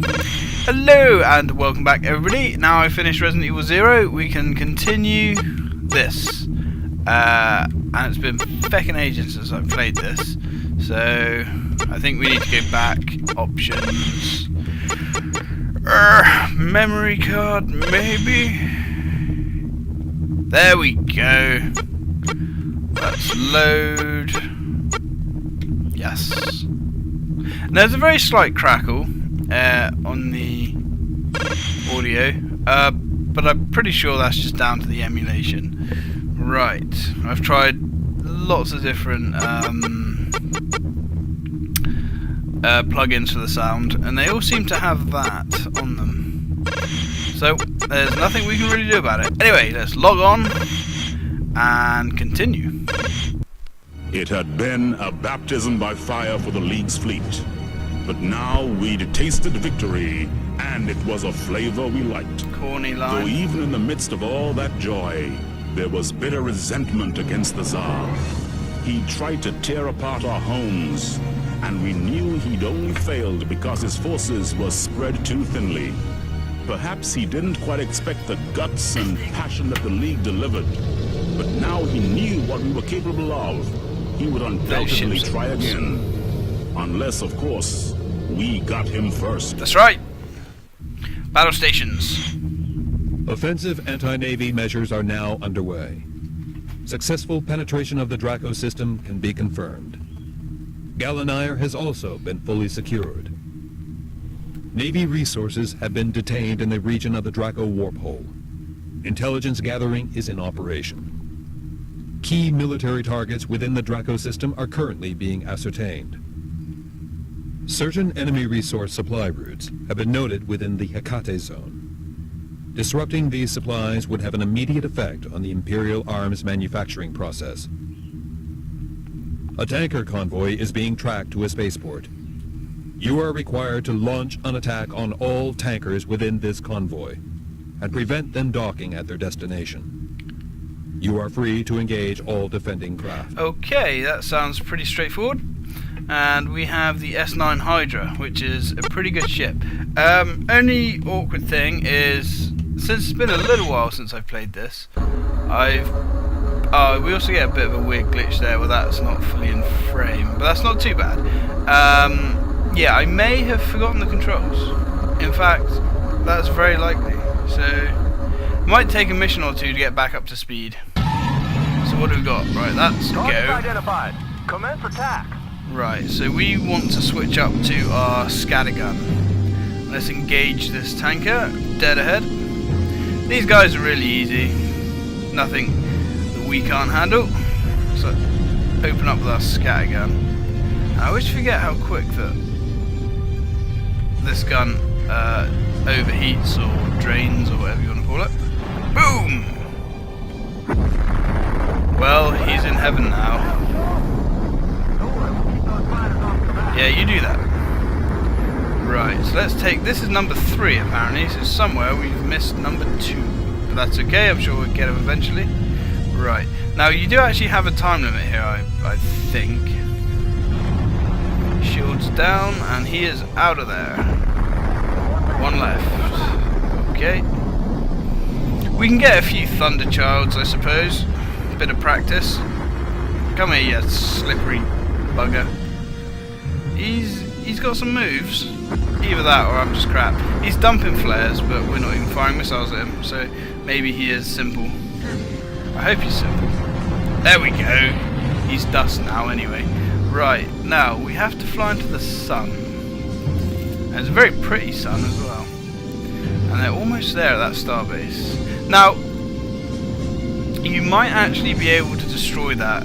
Hello and welcome back everybody. Now I finished Resident Evil 0, we can continue this. And it's been feckin' ages since I've played this. So I think we need to go back. Options. Memory card, maybe? There we go. Let's load. Yes. Now, there's a very slight crackle on the audio, but I'm pretty sure that's just down to the emulation. Right, I've tried lots of different plugins for the sound, and they all seem to have that on them. So there's nothing we can really do about it. Anyway, let's log on and continue. It had been a baptism by fire for the League's fleet. But now we'd tasted victory, and it was a flavor we liked. Corny line. Though even in the midst of all that joy, there was bitter resentment against the Tsar. He tried to tear apart our homes, and we knew he'd only failed because his forces were spread too thinly. Perhaps he didn't quite expect the guts and passion that the League delivered, but now he knew what we were capable of. He would undoubtedly try again. Unless, of course, we got him first. That's right. Battle stations. Offensive anti-Navy measures are now underway. Successful penetration of the Draco system can be confirmed. Gallinair has also been fully secured. Navy resources have been detained in the region of the Draco warp hole. Intelligence gathering is in operation. Key military targets within the Draco system are currently being ascertained. Certain enemy resource supply routes have been noted within the Hecate zone. Disrupting these supplies would have an immediate effect on the Imperial arms manufacturing process. A tanker convoy is being tracked to a spaceport. You are required to launch an attack on all tankers within this convoy and prevent them docking at their destination. You are free to engage all defending craft. Okay, that sounds pretty straightforward. And we have the S9 Hydra, which is a pretty good ship. Only awkward thing is, since it's been a little while since I've played this, we also get a bit of a weird glitch there where that's not fully in frame, but that's not too bad. Yeah, I may have forgotten the controls. In fact, that's very likely. So, it might take a mission or two to get back up to speed. So what do we got? Right, that's go. Identified. Commence attack. Right, so we want to switch up to our scattergun. Let's engage this tanker, dead ahead. These guys are really easy. Nothing that we can't handle. So, open up with our scattergun. I always forget how quick that this gun overheats or drains or whatever you want to call it. Boom! Well, he's in heaven now. Yeah, you do that. Right, so let's take... This is number 3, apparently. So somewhere we've missed number 2. But that's okay, I'm sure we'll get him eventually. Right. Now, you do actually have a time limit here, I think. Shields down, and he is out of there. 1 left. Okay. We can get a few Thunder Childs, I suppose. A bit of practice. Come here, you slippery bugger. He's got some moves. Either that or I'm just crap. He's dumping flares, but we're not even firing missiles at him, so maybe he is simple. I hope he's simple. There we go. He's dust now anyway. Right, now we have to fly into the sun. And it's a very pretty sun as well. And they're almost there at that starbase. Now, you might actually be able to destroy that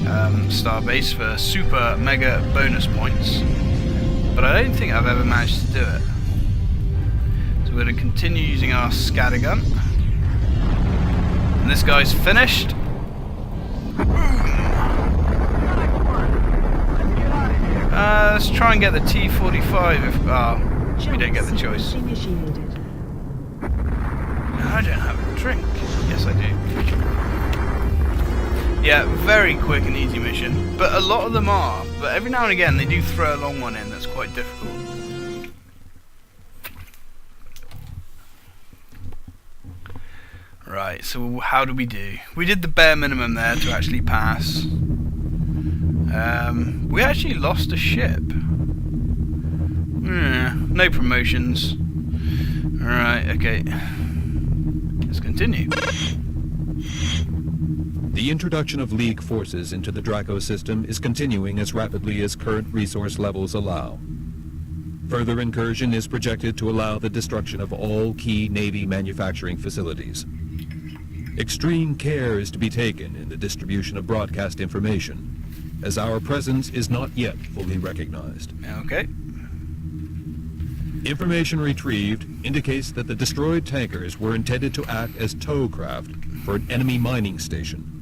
starbase for super mega bonus points. But I don't think I've ever managed to do it. So we're going to continue using our scattergun. And this guy's finished. Let's try and get the T-45 if we don't get the choice. I don't have a drink. Yes, I do. Yeah, very quick and easy mission. But a lot of them are. But every now and again they do throw a long one in that's quite difficult. Right, so how do we do? We did the bare minimum there to actually pass. We actually lost a ship. No promotions. Right, okay. Let's continue. The introduction of League forces into the Draco system is continuing as rapidly as current resource levels allow. Further incursion is projected to allow the destruction of all key Navy manufacturing facilities. Extreme care is to be taken in the distribution of broadcast information, as our presence is not yet fully recognized. Okay. Information retrieved indicates that the destroyed tankers were intended to act as tow craft for an enemy mining station.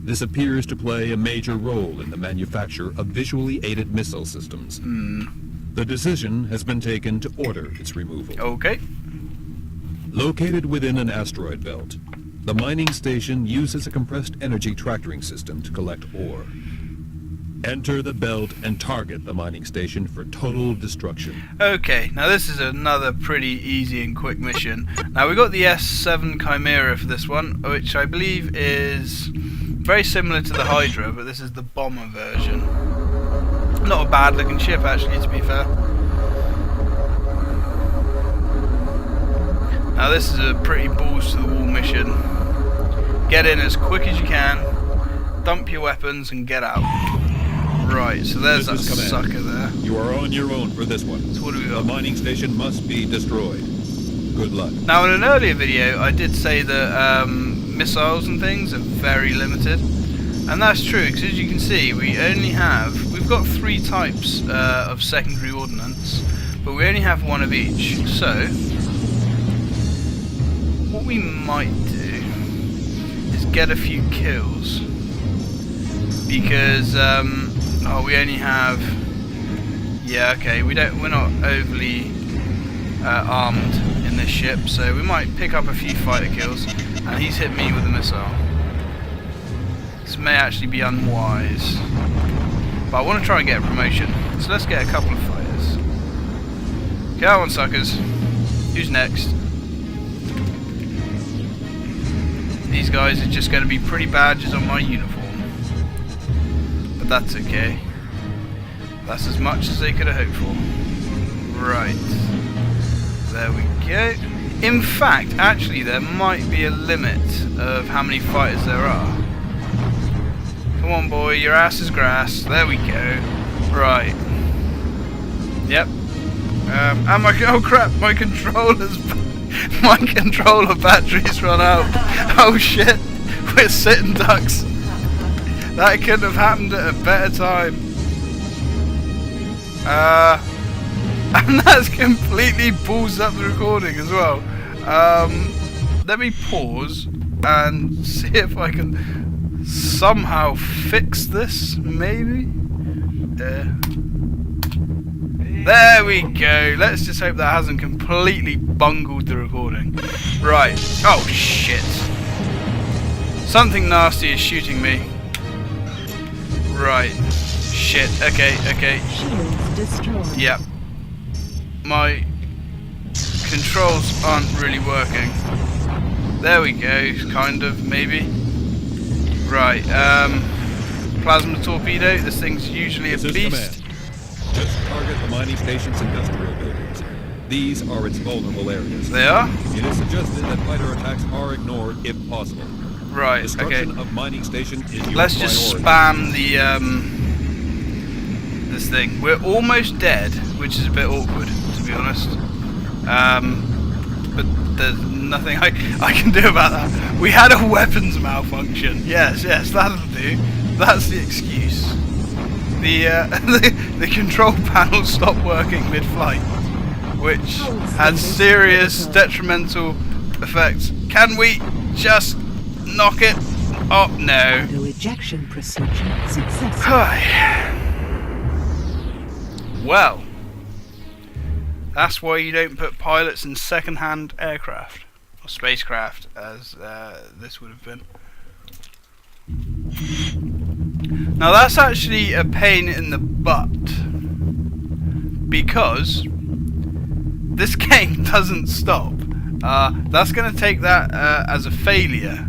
This appears to play a major role in the manufacture of visually aided missile systems. The decision has been taken to order its removal. Okay. Located within an asteroid belt, the mining station uses a compressed energy tractoring system to collect ore. Enter the belt and target the mining station for total destruction. Okay, now this is another pretty easy and quick mission. Now we got the S7 Chimera for this one, which I believe is very similar to the Hydra, but this is the bomber version. Not a bad looking ship actually, to be fair. Now this is a pretty balls to the wall mission. Get in as quick as you can, dump your weapons and get out. Right, so there's that sucker there. You are on your own for this one. So what do we The got? mining station must be destroyed. Good luck. Now in an earlier video I did say that missiles and things are very limited. And that's true, because as you can see, we've got 3 types of secondary ordnance, but we only have 1 of each. So, what we might do is get a few kills, because we only have, we're not overly armed in this ship, so we might pick up a few fighter kills, and he's hit me with a missile. This may actually be unwise, but I want to try and get a promotion, so let's get a couple of fighters. Come on, suckers. Who's next? These guys are just going to be pretty badges on my uniform, but that's okay. That's as much as they could have hoped for. Right, there we go. In fact, actually there might be a limit of how many fighters there are. Come on, boy, your ass is grass. There we go. Right. Yep. And oh crap, my controller battery's run out. Oh shit, we're sitting ducks. That couldn't have happened at a better time. And that's completely balls up the recording as well. Let me pause and see if I can somehow fix this, maybe? There we go. Let's just hope that hasn't completely bungled the recording. Right. Oh, shit. Something nasty is shooting me. Right. Shit. Okay. Shield destroyed. Yep. My controls aren't really working. There we go. Kind of, maybe. Right, plasma torpedo. This thing's usually a beast. Just target the mining station's industrial buildings. These are its vulnerable areas. They are? It is suggested that fighter attacks are ignored if possible. Right, Destruction okay. of mining station is your Let's just priority. spam the this thing. We're almost dead, which is a bit awkward, to be honest. But there's nothing I can do about that. We had a weapons malfunction. Yes, that'll do. That's the excuse. The control panel stopped working mid-flight, which had serious detrimental effects. Can we just knock it? Oh no. Auto ejection procedure successful. Hi. Well, that's why you don't put pilots in second-hand aircraft or spacecraft, as this would have been. Now that's actually a pain in the butt, because this game doesn't stop That's going to take that as a failure.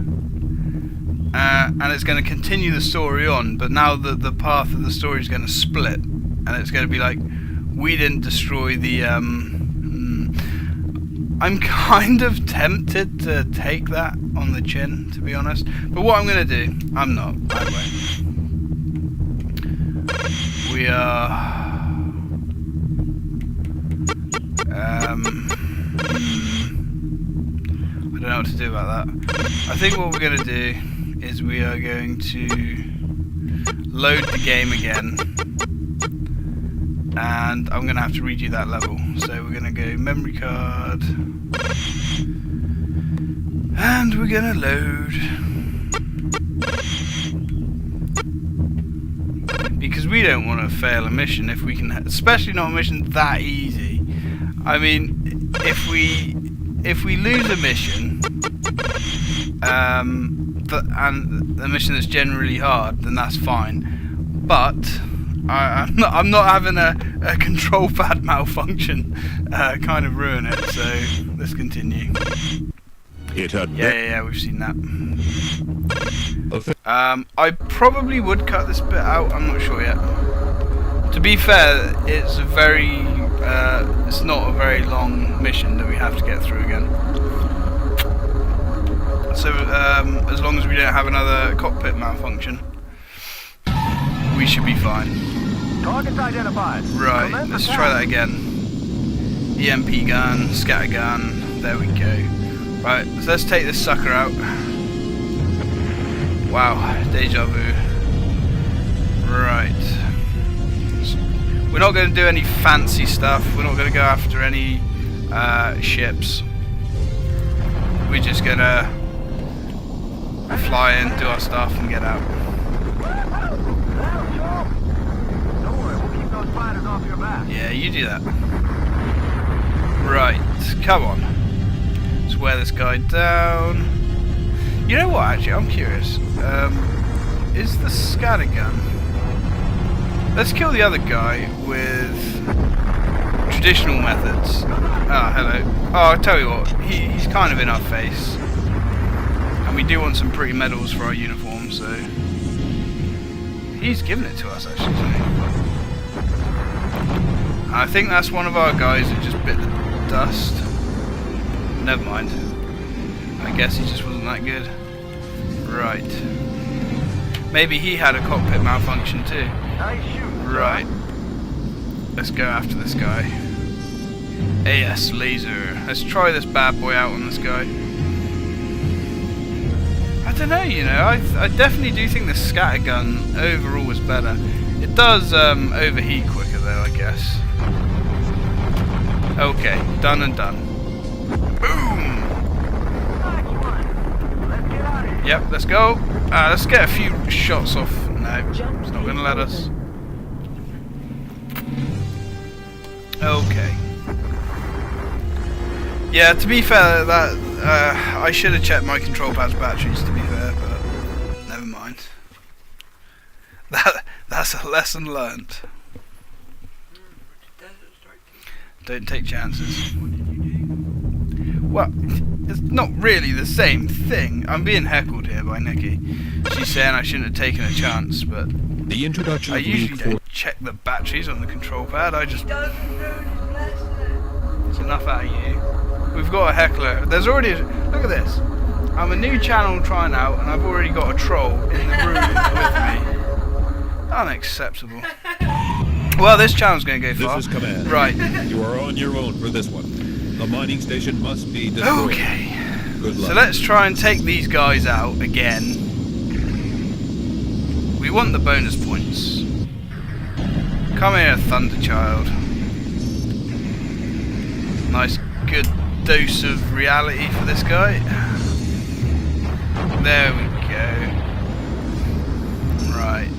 And it's going to continue the story on, but now the path of the story is going to split, and it's going to be like, we didn't destroy the I'm kind of tempted to take that on the chin, to be honest, but what I'm going to do, I'm not, I won't. We are I don't know what to do about that. I think what we're going to do is we are going to load the game again, and I'm going to have to read you that level. So we're going to go memory card, and we're going to load, because we don't want to fail a mission if we can, especially not a mission that easy. I mean, if we lose a mission, and the mission that's generally hard, then that's fine. But I'm not having a control pad malfunction kind of ruin it. So let's continue. It had Yeah, we've seen that. I probably would cut this bit out. I'm not sure yet. To be fair, it's it's not a very long mission that we have to get through again. So as long as we don't have another cockpit malfunction, we should be fine. Targets identified. Right, Commence let's attack. try that again. EMP gun, scatter gun, there we go. Right, so let's take this sucker out. Wow, deja vu. Right. We're not going to do any fancy stuff. We're not going to go after any ships. We're just going to fly in, do our stuff, and get out. Don't worry, we'll keep those fighters off your back. Yeah, you do that. Right, come on. Let's wear this guy down. You know what, actually, I'm curious. Is the scatter gun... Let's kill the other guy with traditional methods. Ah, hello. Oh, I'll tell you what, he's kind of in our face. And we do want some pretty medals for our uniform, so... He's given it to us, actually, isn't he? I think that's one of our guys who just bit the dust. Never mind. I guess he just wasn't that good. Right. Maybe he had a cockpit malfunction too. Nice shoot. Right. Let's go after this guy. AS laser. Let's try this bad boy out on this guy. I don't know, you know, I definitely do think the scatter gun overall was better. It does overheat quicker though, I guess. Okay, done and done. Boom! Nice one. Let's get out of here. Yep, let's go. Let's get a few shots off. No, it's not going to let us. Okay. Yeah, to be fair, that I should have checked my control pad's batteries, to be fair, but never mind. That's a lesson learned. Don't take chances. Well, it's not really the same thing. I'm being heckled here by Nikki. She's saying I shouldn't have taken a chance, but The introduction I of usually Luke 4 don't check the batteries on the control pad. I just... It's enough out of you. We've got a heckler. There's already... Look at this. I'm a new channel trying out, and I've already got a troll in the room with me. Unacceptable. Well, this channel's going to go far. This is command. Right. You are on your own for this one. The mining station must be destroyed. Okay. Good luck. So let's try and take these guys out again. We want the bonus points. Come here, Thunderchild. Nice, good dose of reality for this guy. There we go. Right.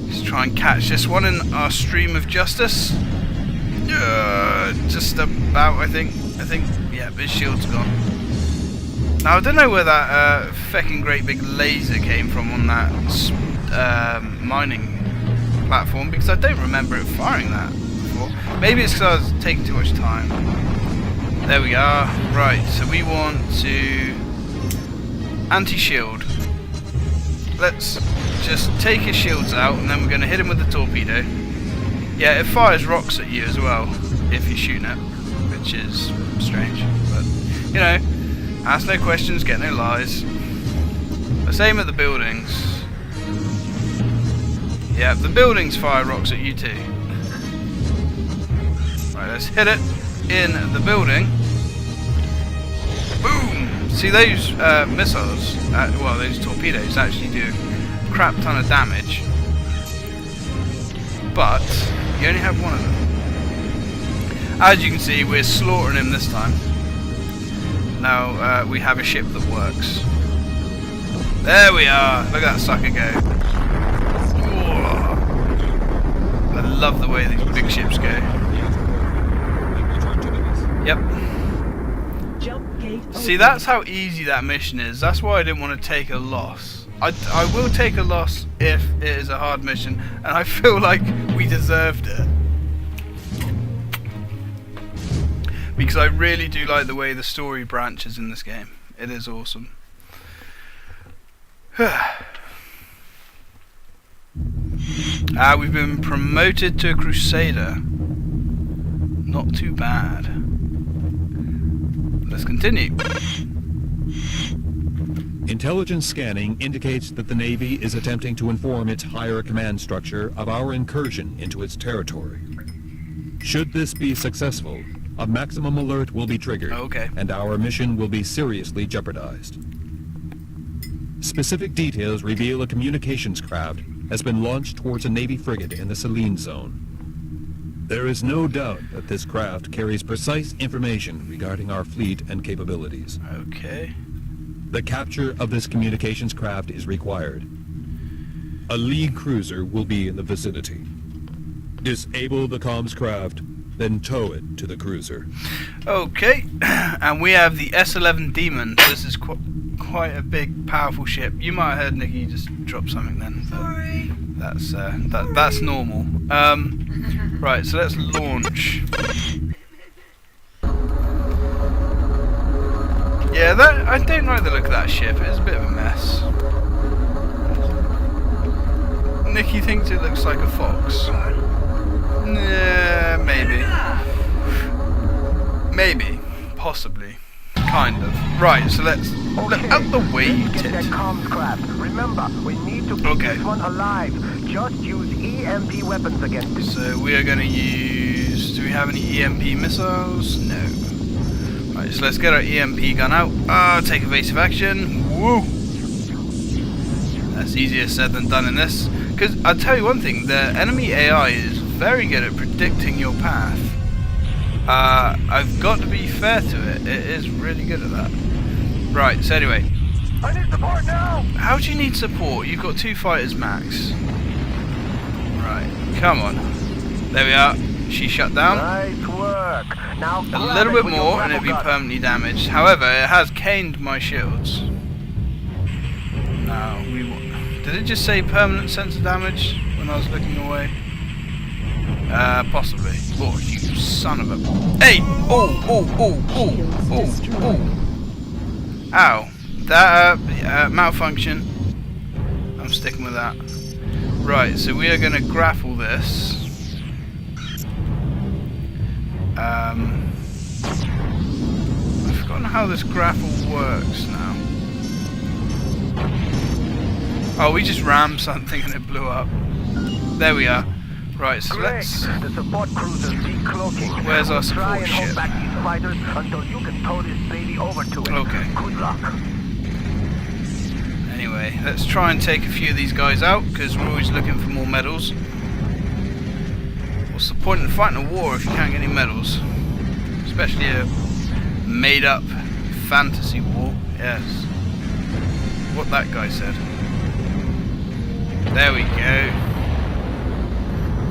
Let's try and catch this one in our stream of justice. Just about, I think, yeah, his shield's gone. Now, I don't know where that fecking great big laser came from on that mining platform, because I don't remember it firing that before. Maybe it's because I was taking too much time. There we are. Right, so we want to anti-shield. Let's just take his shields out, and then we're going to hit him with the torpedo. Yeah, it fires rocks at you as well if you're shooting it, which is strange. But, you know, ask no questions, get no lies. The same at the buildings. Yeah, the buildings fire rocks at you too. Right, let's hit it in the building. Boom! See, those missiles, well, those torpedoes actually do a crap ton of damage. But you only have one of them. As you can see, we're slaughtering him this time. Now we have a ship that works. There we are! Look at that sucker go. Whoa. I love the way these big ships go. Yep. Jump gate See, that's how easy that mission is. That's why I didn't want to take a loss. I will take a loss if it is a hard mission, and I feel like we deserved it. Because I really do like the way the story branches in this game. It is awesome. We've been promoted to a Crusader. Not too bad. Let's continue. Intelligence scanning indicates that the Navy is attempting to inform its higher command structure of our incursion into its territory. Should this be successful, a maximum alert will be triggered, Okay. and our mission will be seriously jeopardized. Specific details reveal a communications craft has been launched towards a Navy frigate in the Selene zone. There is no doubt that this craft carries precise information regarding our fleet and capabilities. Okay. The capture of this communications craft is required. A League cruiser will be in the vicinity. Disable the comms craft, then tow it to the cruiser. Okay. And we have the S-11 Demon. This is quite a big, powerful ship. You might have heard Nikki just drop something then. Sorry. That's normal. Right, so let's launch. Yeah, I don't like the look of that ship. It's a bit of a mess. Nikki thinks it looks like a fox. Yeah, maybe. Maybe. Possibly. Kind of. Right, so let's look out the way, you Get tit. that comms craft. Remember, we need to keep this one alive. Just use EMP weapons against it. So we are going to use... Do we have any EMP missiles? No. Right, so let's get our EMP gun out. Take evasive action. Woo! That's easier said than done in this. Because I'll tell you one thing, the enemy AI is very good at predicting your path. I've got to be fair to it. It is really good at that. Right, so anyway. I need support now! How do you need support? You've got 2 fighters max. Right, come on. There we are. She shut down. Nice work. Now A little bit more and it'll be permanently damaged. However, it has caned my shields. Now, did it just say permanent sensor damage when I was looking away? Possibly. Oh, you son of a... Hey! Oh, oh, oh, oh, oh, oh. Ow. That, malfunction. I'm sticking with that. Right, so we are going to grapple this. I've forgotten how this grapple works now. Oh, we just rammed something and it blew up. There we are. Right, so let's... The support cruiser decloaking. Where's our Try support and ship? hold back these fighters until you can tow this baby over to it. Okay. Good luck. Anyway, let's try and take a few of these guys out, because we're always looking for more medals. What's the point in fighting a war if you can't get any medals? Especially a made-up fantasy war. Yes. What that guy said. There we go.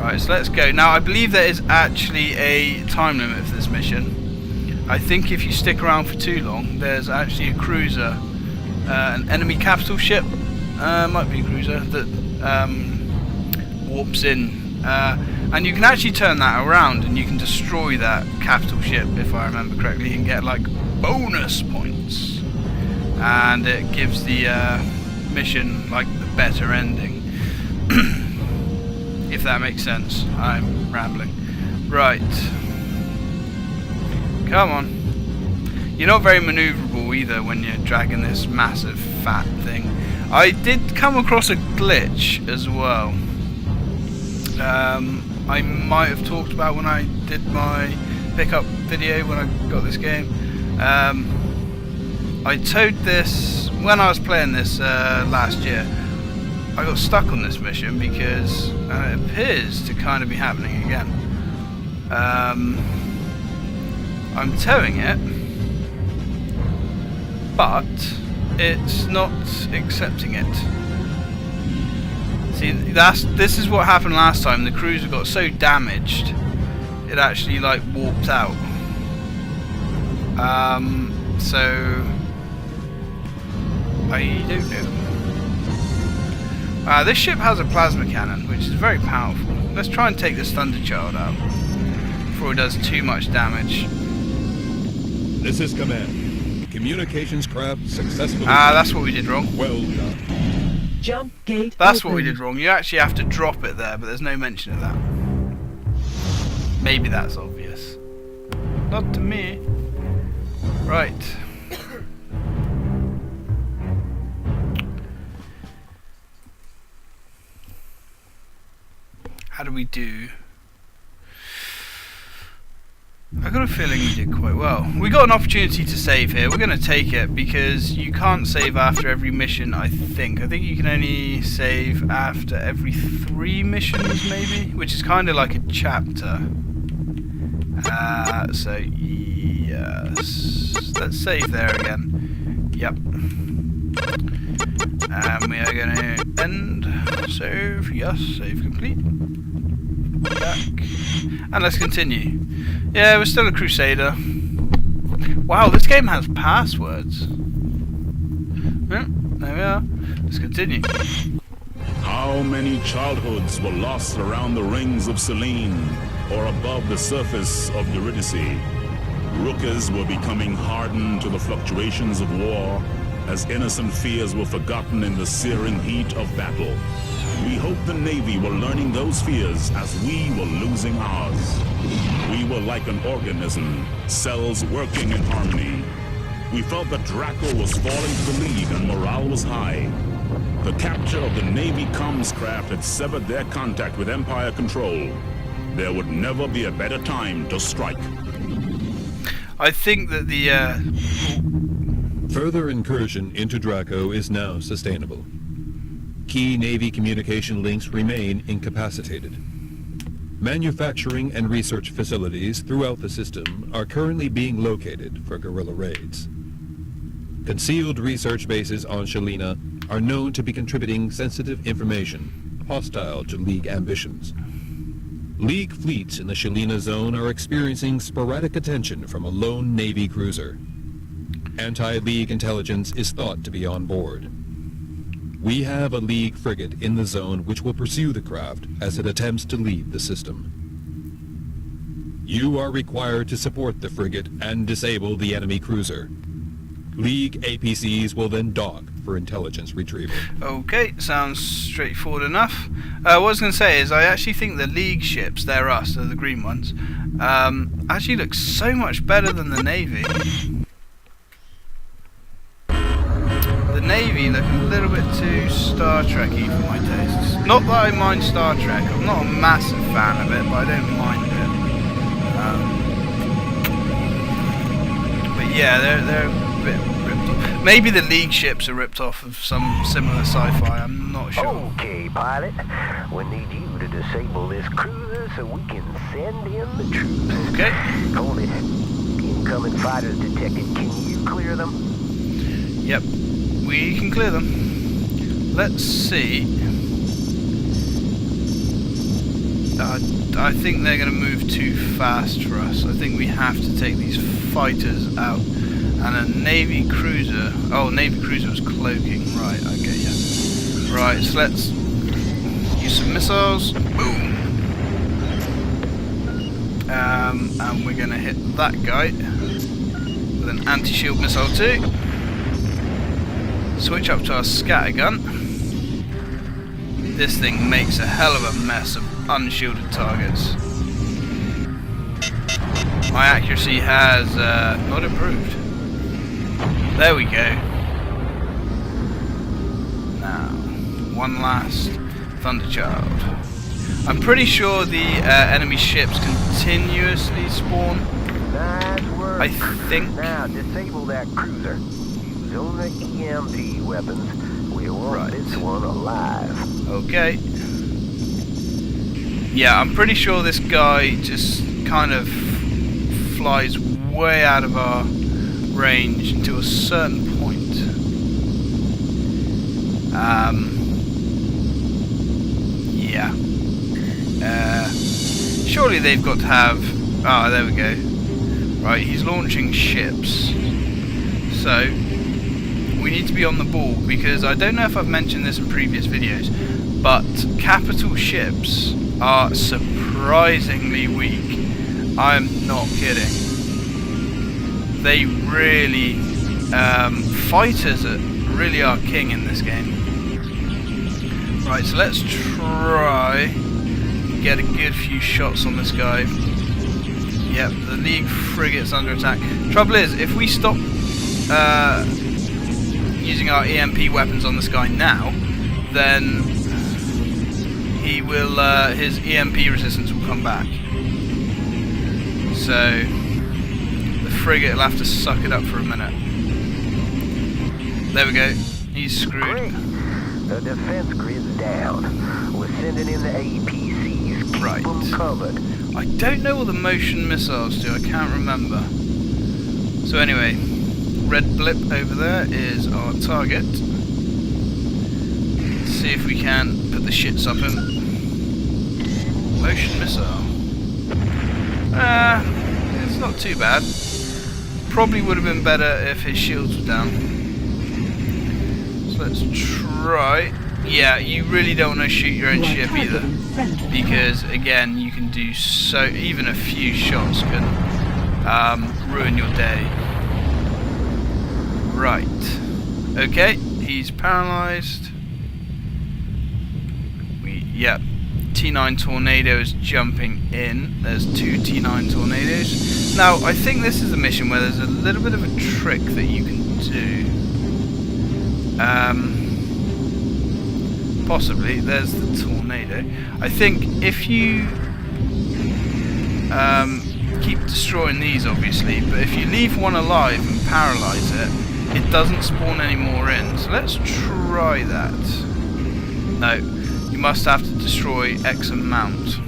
Right, so let's go. Now, I believe there is actually a time limit for this mission. I think if you stick around for too long, there's actually a cruiser, an enemy capital ship, might be a cruiser, that warps in. And you can actually turn that around and you can destroy that capital ship, if I remember correctly, and get like bonus points. And it gives the mission like the better ending. If that makes sense. I'm rambling. Right. Come on. You're not very maneuverable either when you're dragging this massive fat thing. I did come across a glitch as well. I might have talked about when I did my pickup video when I got this game. I towed this when I was playing this last year. I got stuck on this mission because it appears to kind of be happening again. I'm towing it, but it's not accepting it. See, this is what happened last time. The cruiser got so damaged, it actually like warped out. So I don't know. This ship has a plasma cannon, which is very powerful. Let's try and take this Thunderchild out before it does too much damage. This is command. Communications craft successfully. That's what we did wrong. Well done. Jump gate That's open. what we did wrong. You actually have to drop it there, but there's no mention of that. Maybe that's obvious. Not to me. Right. How do we do? I got a feeling we did quite well. We got an opportunity to save here. We're going to take it because you can't save after every mission, I think. I think you can only save after every 3 missions, maybe? Which is kind of like a chapter. So, yes. Let's save there again. Yep. And we are going to end. Save. Yes, save complete. Back. And let's continue. Yeah, we're still a Crusader. Wow, this game has passwords. Yeah, there we are. Let's continue. How many childhoods were lost around the rings of Selene or above the surface of Eurydice? Rookers were becoming hardened to the fluctuations of war as innocent fears were forgotten in the searing heat of battle. We hope the Navy were learning those fears as we were losing ours. We were like an organism, cells working in harmony. We felt that Draco was falling to the lead and morale was high. The capture of the Navy comms craft had severed their contact with Empire control. There would never be a better time to strike. I think that the Further incursion into Draco is now sustainable. Key Navy communication links remain incapacitated. Manufacturing and research facilities throughout the system are currently being located for guerrilla raids. Concealed research bases on Shalina are known to be contributing sensitive information hostile to League ambitions. League fleets in the Shalina zone are experiencing sporadic attention from a lone Navy cruiser. Anti-League intelligence is thought to be on board. We have a League frigate in the zone which will pursue the craft as it attempts to leave the system. You are required to support the frigate and disable the enemy cruiser. League APCs will then dock for intelligence retrieval. Okay, sounds straightforward enough. What I was going to say is I actually think the League ships, they're us, they're the green ones, actually look so much better than the Navy. The Navy look a little bit too Star Trek-y for my tastes. Not that I mind Star Trek, I'm not a massive fan of it, but I don't mind it. But yeah, they're a bit ripped off. Maybe the League ships are ripped off of some similar sci-fi, I'm not sure. Okay, pilot. We need you to disable this cruiser so we can send in the troops. Okay. Hold it. Incoming fighters detected. Can you clear them? Yep, we can clear them. Let's see. I think they're going to move too fast for us. I think we have to take these fighters out. And a Navy cruiser. Oh, Navy cruiser was cloaking. Right, okay, yeah. Right, so let's use some missiles. Boom. And we're going to hit that guy with an anti-shield missile too. Switch up to our scattergun. This thing makes a hell of a mess of unshielded targets. My accuracy has not improved. There we go. Now, one last Thunderchild. I'm pretty sure the enemy ships continuously spawn. Nice work. I think. Now disable that cruiser. Use only EMP weapons. We want this one alive. Okay. Yeah, I'm pretty sure this guy just kind of flies way out of our range until a certain point. Yeah. Surely they've got to have... Ah, there we go. Right, he's launching ships. So, we need to be on the ball, because I don't know if I've mentioned this in previous videos, but capital ships are surprisingly weak. I'm not kidding. They really... fighters really are king in this game. Right, so let's try and get a good few shots on this guy. Yep, the League frigate's under attack. Trouble is, if we stop using our EMP weapons on this guy now, then he will, his EMP resistance will come back. So the frigate will have to suck it up for a minute. There we go. He's screwed. Great. The defense grid's down. We're sending in the APCs. Keep Right. them covered. I don't know what the motion missiles do. I can't remember. So anyway, red blip over there is our target. Let's see if we can put the shits up him. Motion missile. It's not too bad. Probably would have been better if his shields were down. So let's try. Yeah, you really don't want to shoot your own ship either, because again, you can do so. Even a few shots can ruin your day. Right. Okay, he's paralysed. Yep. T9 Tornado is jumping in. There's two T9 Tornadoes. Now, I think this is a mission where there's a little bit of a trick that you can do. Possibly. There's the Tornado. I think if you keep destroying these, obviously, but if you leave one alive and paralyze it, it doesn't spawn any more in. So let's try that. No, you must have to destroy X amount.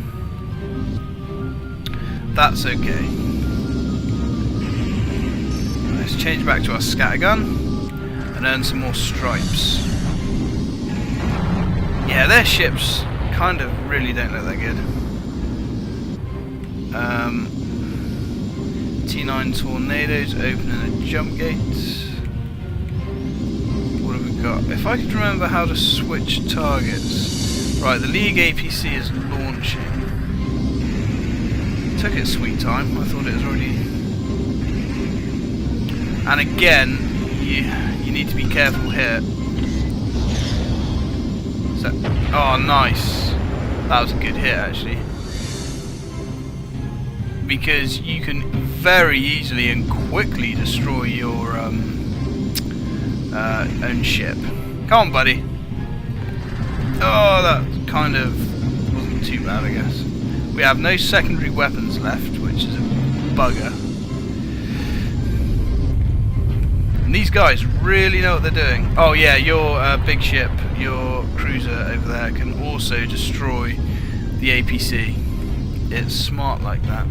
That's okay. Let's change back to our scattergun and earn some more stripes. Yeah, their ships kind of really don't look that good. T9 Tornadoes opening a jump gate. What have we got? If I could remember how to switch targets. Right, the League APC is launching. Took its sweet time. I thought it was already... And again, you need to be careful here. So, oh, nice. That was a good hit, actually. Because you can very easily and quickly destroy your own ship. Come on, buddy. Oh, that kind of wasn't too bad, I guess. We have no secondary weapons left, which is a bugger. And these guys really know what they're doing. Oh yeah, your big ship, your cruiser over there, can also destroy the APC. It's smart like that.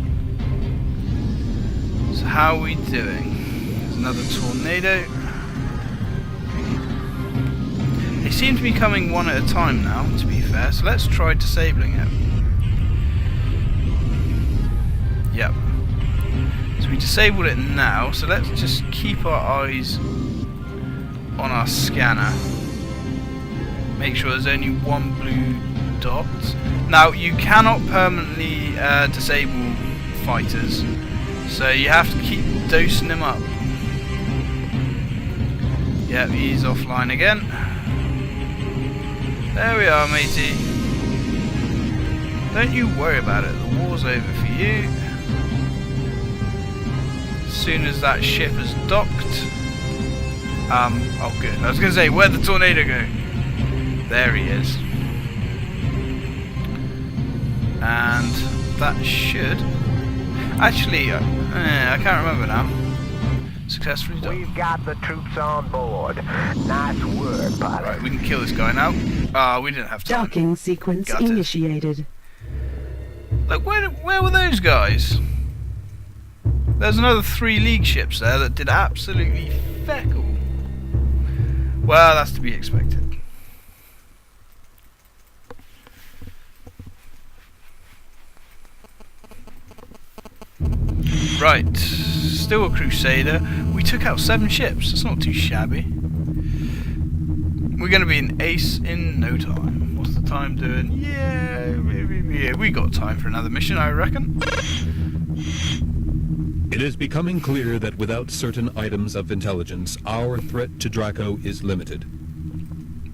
So how are we doing? There's another tornado. They seem to be coming one at a time now, to be fair, so let's try disabling it. Yep. So we disabled it now, so let's just keep our eyes on our scanner. Make sure there's only one blue dot. Now, you cannot permanently disable fighters, so you have to keep dosing him up. Yep, he's offline again. There we are, matey. Don't you worry about it, the war's over for you. As soon as that ship is docked... oh good, I was going to say, where'd the tornado go? There he is. And that should... Actually, I can't remember now. Successfully done. We've got the troops on board. Nice work, pilot. Right, we can kill this guy now. We didn't have time. Docking sequence Got it. initiated. Look, where were those guys? There's another 3 League ships there that did absolutely feckle. Well, that's to be expected. Right, still a Crusader. We took out 7 ships. That's not too shabby. We're going to be an ace in no time. What's the time doing? Yeah, we got time for another mission, I reckon. It is becoming clear that without certain items of intelligence, our threat to Draco is limited.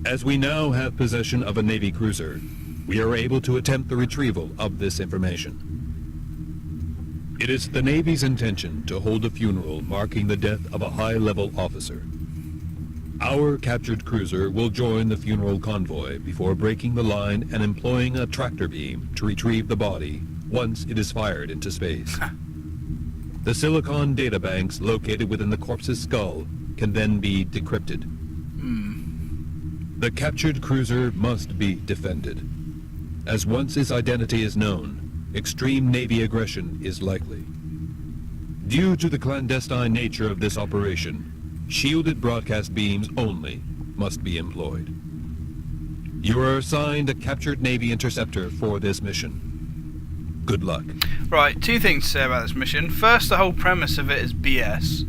As we now have possession of a Navy cruiser, we are able to attempt the retrieval of this information. It is the Navy's intention to hold a funeral marking the death of a high-level officer. Our captured cruiser will join the funeral convoy before breaking the line and employing a tractor beam to retrieve the body once it is fired into space. The silicon databanks located within the corpse's skull can then be decrypted. The captured cruiser must be defended, as once its identity is known, extreme Navy aggression is likely. Due to the clandestine nature of this operation, shielded broadcast beams only must be employed. You are assigned a captured Navy interceptor for this mission. Good luck. Right, 2 things to say about this mission. First, the whole premise of it is BS.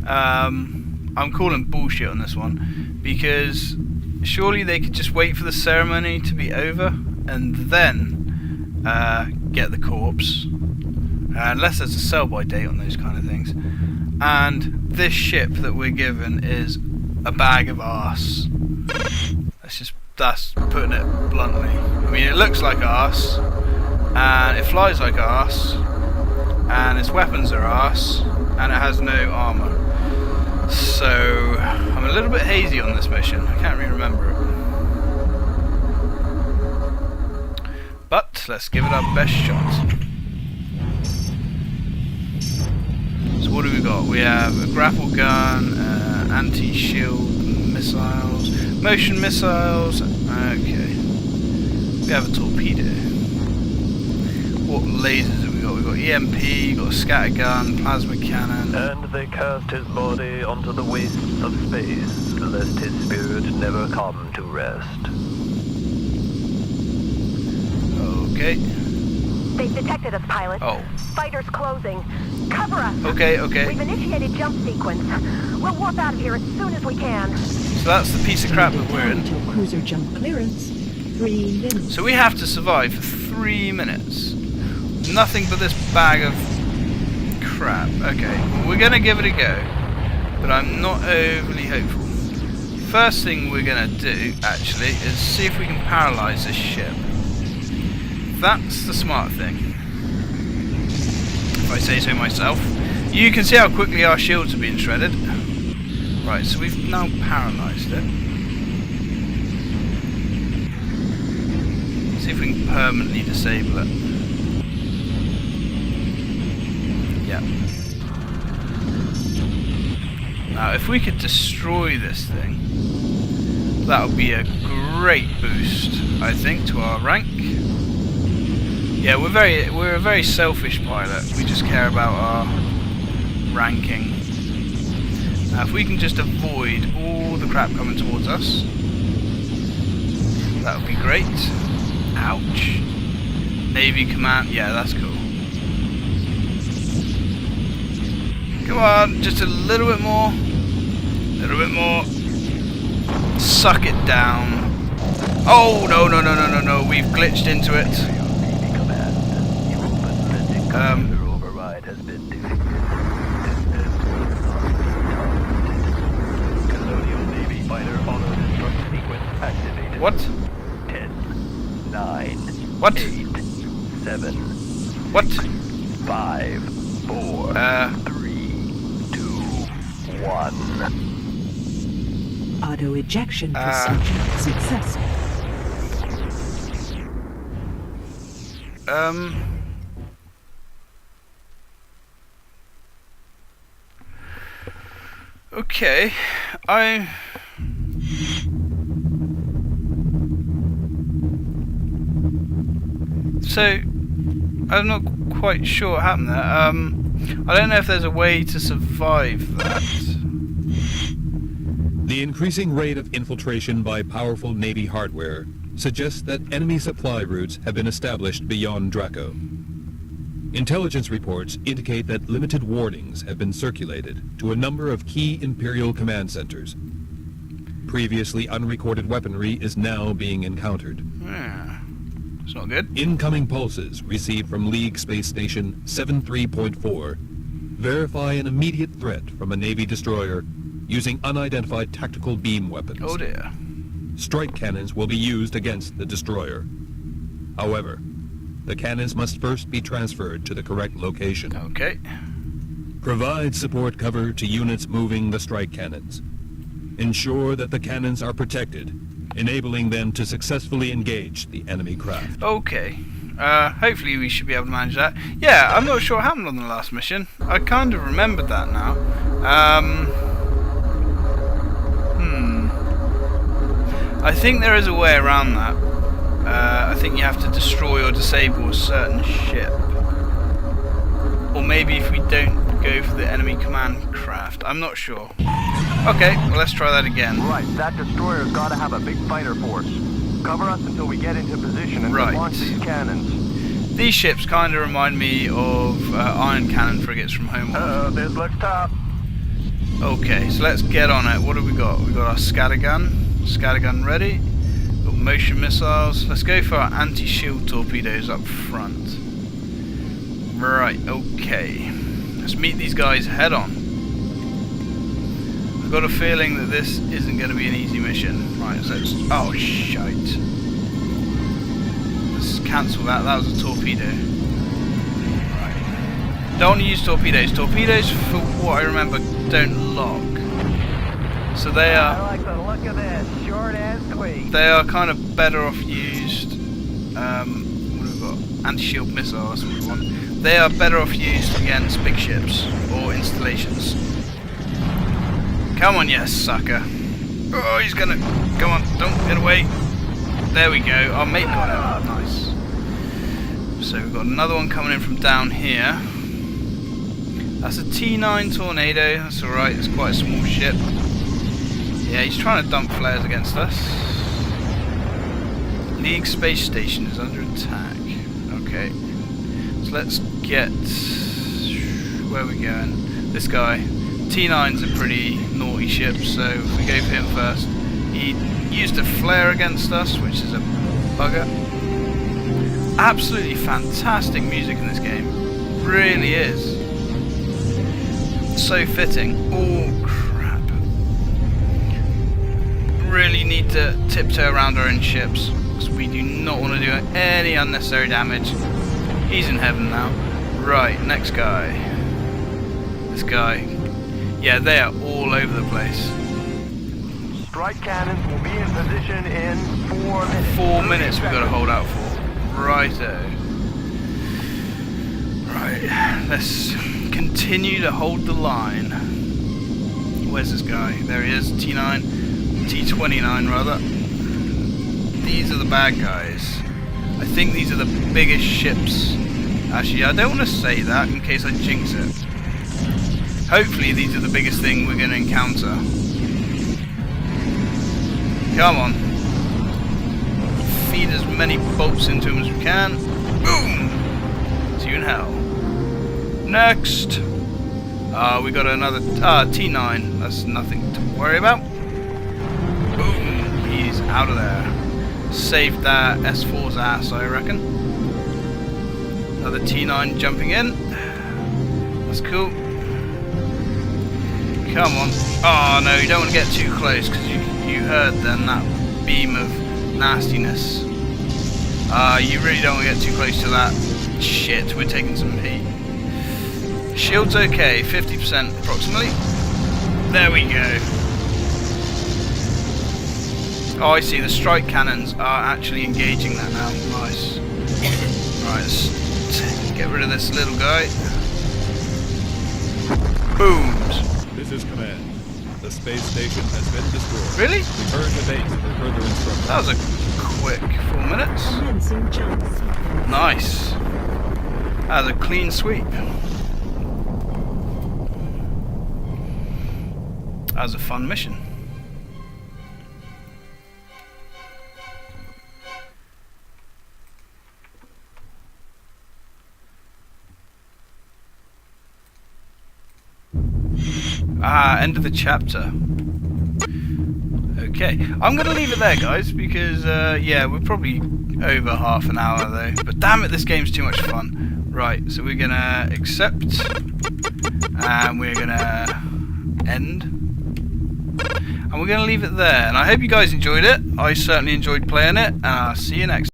I'm calling bullshit on this one, because surely they could just wait for the ceremony to be over and then get the corpse, unless there's a sell-by date on those kind of things. And this ship that we're given is a bag of arse. That's putting it bluntly. I mean, it looks like arse, and it flies like arse, and its weapons are arse, and it has no armour. So I'm a little bit hazy on this mission. I can't really remember it. But let's give it our best shot. So what do we got? We have a grapple gun, anti-shield missiles, motion missiles. Okay. We have a torpedo. What lasers have we got? We've got EMP, we've got a scatter gun, plasma cannon. And they cast his body onto the wastes of space, lest his spirit never come to rest. Okay. They've detected us, pilot. Oh. Fighters closing. Cover us. Okay. We've initiated jump sequence. We'll warp out of here as soon as we can. So that's the piece of crap that we're in. Until cruiser jump clearance. 3 minutes. So we have to survive for 3 minutes. Nothing but this bag of crap. Okay, we're going to give it a go, but I'm not overly hopeful. First thing we're going to do, actually, is see if we can paralyze this ship. That's the smart thing, if I say so myself. You can see how quickly our shields are being shredded. Right, so we've now paralysed it. See if we can permanently disable it. Yeah. Now, if we could destroy this thing, that would be a great boost, I think, to our rank. Yeah, we're a very selfish pilot. We just care about our ranking. Now, if we can just avoid all the crap coming towards us, that would be great. Ouch. Navy command. Yeah, that's cool. Come on, just a little bit more. A little bit more. Suck it down. Oh, no. We've glitched into it. What? 8, 7, What? 5, 4, 3, 2, 1. Auto ejection procedure successful. Okay, So, I'm not quite sure what happened there. I don't know if there's a way to survive that. The increasing rate of infiltration by powerful Navy hardware suggests that enemy supply routes have been established beyond Draco. Intelligence reports indicate that limited warnings have been circulated to a number of key Imperial command centers. Previously unrecorded weaponry is now being encountered. Yeah, it's not good. Incoming pulses received from League Space Station 73.4 verify an immediate threat from a Navy destroyer using unidentified tactical beam weapons. Oh dear. Strike cannons will be used against the destroyer. However, the cannons must first be transferred to the correct location. Okay. Provide support cover to units moving the strike cannons. Ensure that the cannons are protected, enabling them to successfully engage the enemy craft. Okay. Hopefully we should be able to manage that. Yeah, I'm not sure what happened on the last mission. I kind of remembered that now. I think there is a way around that. I think you have to destroy or disable a certain ship. Or maybe if we don't go for the enemy command craft. I'm not sure. Okay, well let's try that again. Right, that destroyer's gotta have a big fighter force. Cover us until we get into position and Right. launch these cannons. These ships kind of remind me of iron cannon frigates from Homeworld. This looks tough. Okay, so let's get on it. What have we got? We've got our scattergun. Scattergun ready. Got motion missiles. Let's go for our anti-shield torpedoes up front. Right, okay. Let's meet these guys head on. I've got a feeling that this isn't going to be an easy mission. Right, so let's... Oh, shite. Let's cancel that. That was a torpedo. Right. Don't want to use torpedoes. Torpedoes, for what I remember, don't lock. So they I are... like the look of this. Short and sweet. They are kind of better off used. What have we got? Anti-shield missiles. That's what we want. They are better off used against big ships or installations. Come on, yes, sucker. Oh, he's gonna. Come on, don't get away. There we go. Our mate got him. Nice. So we've got another one coming in from down here. That's a T9 Tornado. That's alright. It's quite a small ship. Yeah, he's trying to dump flares against us. League Space Station is under attack. Okay. So let's get... Where are we going? This guy. T9's a pretty naughty ship, so if we go for him first. He used a flare against us, which is a bugger. Absolutely fantastic music in this game. Really is. So fitting. Oh, crap. Really need to tiptoe around our own ships, because we do not want to do any unnecessary damage. He's in heaven now. Right, next guy. This guy. Yeah, they are all over the place. Strike cannons will be in position in 4 minutes. 4 minutes we've got to hold out for. Righto. Right, let's continue to hold the line. Where's this guy? There he is, T9. T29 rather. These are the bad guys. I think these are the biggest ships. Actually, I don't want to say that in case I jinx it. Hopefully these are the biggest thing we're going to encounter. Come on. Feed as many bolts into him as we can. Boom! See you in hell. Next! We got another T9. That's nothing to worry about. Boom! He's out of there. Saved that S4's ass, I reckon. Another T9 jumping in. That's cool. Come on. Oh no, you don't want to get too close because you heard then that beam of nastiness. You really don't want to get too close to that. Shit, we're taking some heat. Shield's okay, 50% approximately. There we go. Oh, I see, the strike cannons are actually engaging that now. Nice. Right, let's get rid of this little guy. Booms. This is command. The space station has been destroyed. Really? Return to base for further instructions. That was a quick 4 minutes. Commencing jump sequence. Nice. That was a clean sweep. That was a fun mission. End of the chapter. Okay, I'm going to leave it there, guys, because, yeah, we're probably over half an hour, though. But damn it, this game's too much fun. Right, so we're going to accept, and we're going to end. And we're going to leave it there. And I hope you guys enjoyed it. I certainly enjoyed playing it, and I'll see you next time.